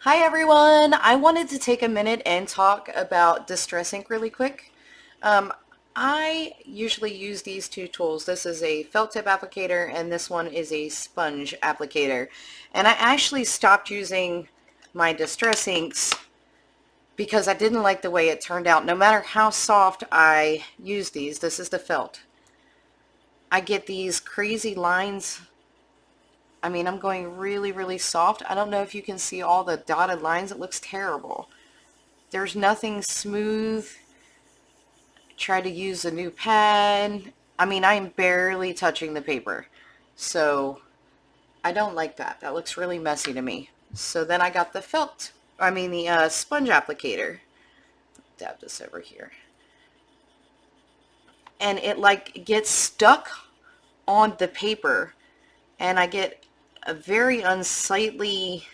Hi everyone! I wanted to take a minute and talk about Distress Ink really quick. Um, I usually use these two tools. This is a felt tip applicator and this one is a sponge applicator. And I actually stopped using my Distress Inks because I didn't like the way it turned out. No matter how soft I use these, this is the felt, I get these crazy lines. I mean, I'm going really soft. I don't know if you can see all the dotted lines. It looks terrible. There's nothing smooth. Try to use a new pad. I mean, I am barely touching the paper. So I don't like that. That looks really messy to me. So then I got the sponge applicator. Dab this over here. And it like gets stuck on the paper. And I get a very unsightly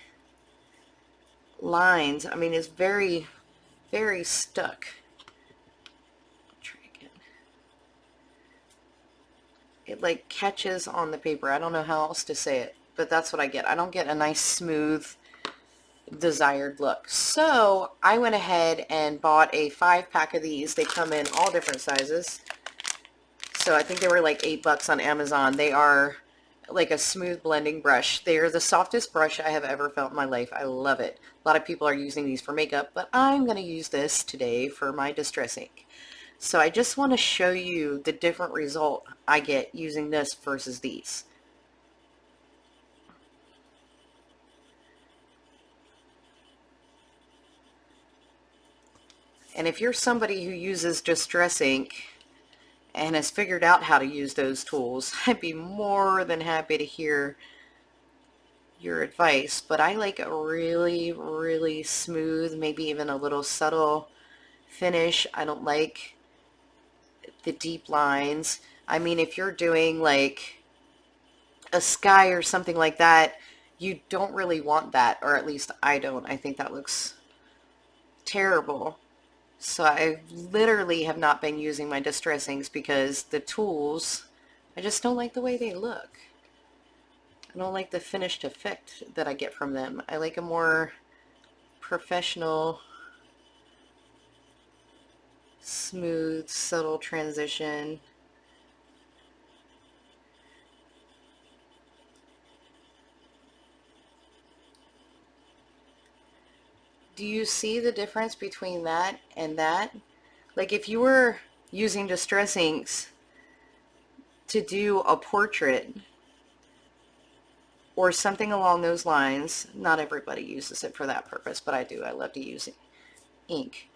lines. I mean, it's very stuck. Try again. It like catches on the paper. I don't know how else to say it, but that's what I get. I don't get a nice smooth desired look. So I went ahead and bought a 5-pack of these. They come in all different sizes. So I think they were like $8 on Amazon. They are like a smooth blending brush. They are the softest brush I have ever felt in my life. I love it. A lot of people are using these for makeup, but I'm going to use this today for my Distress Ink. So I just want to show you the different result I get using this versus these. And if you're somebody who uses Distress Ink and has figured out how to use those tools, I'd be more than happy to hear your advice. But I like a really smooth, maybe even a little subtle finish. I don't like the deep lines. I mean, if you're doing like a sky or something like that, you don't really want that, or at least I don't. I think that looks terrible. So I literally have not been using my Distress Inks because the tools, I just don't like the way they look. I don't like the finished effect that I get from them. I like a more professional, smooth, subtle transition. Do you see the difference between that and that? Like if you were using Distress Inks to do a portrait or something along those lines, not everybody uses it for that purpose, but I do. I love to use ink.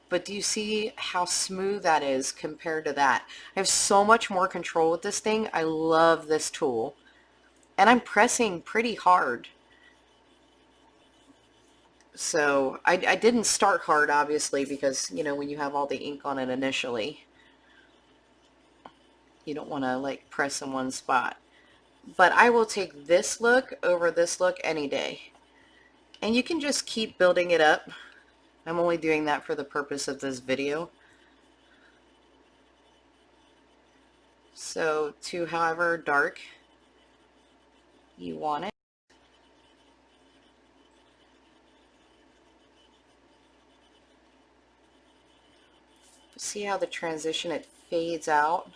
But do you see how smooth that is compared to that? I have so much more control with this thing. I love this tool. And I'm pressing pretty hard. So I didn't start hard, obviously, because, you know, when you have all the ink on it initially, you don't want to like press in one spot. But I will take this look over this look any day. And you can just keep building it up. I'm only doing that for the purpose of this video. So to however dark you want it. See how the transition, it fades out?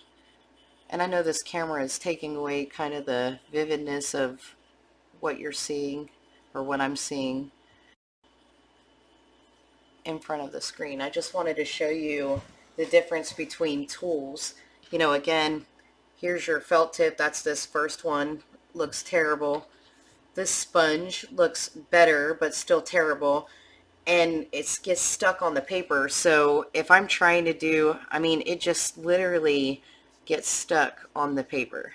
And I know this camera is taking away kind of the vividness of what you're seeing or what I'm seeing in front of the screen. I just wanted to show you the difference between tools. You know, again, here's your felt tip. That's this first one. Looks terrible. This sponge looks better, but still terrible. And it gets stuck on the paper. So if I'm trying to do, I mean, it just literally gets stuck on the paper.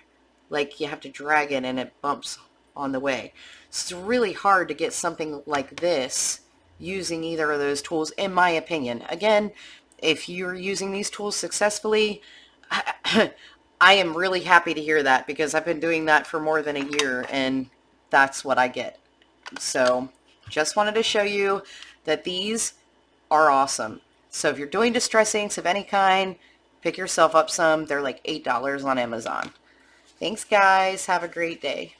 Like you have to drag it and it bumps on the way. So it's really hard to get something like this using either of those tools, in my opinion. Again, if you're using these tools successfully, I am really happy to hear that because I've been doing that for more than a year and that's what I get. So just wanted to show you that these are awesome. So if you're doing Distress Inks of any kind, pick yourself up some. They're like $8 on Amazon. Thanks guys. Have a great day.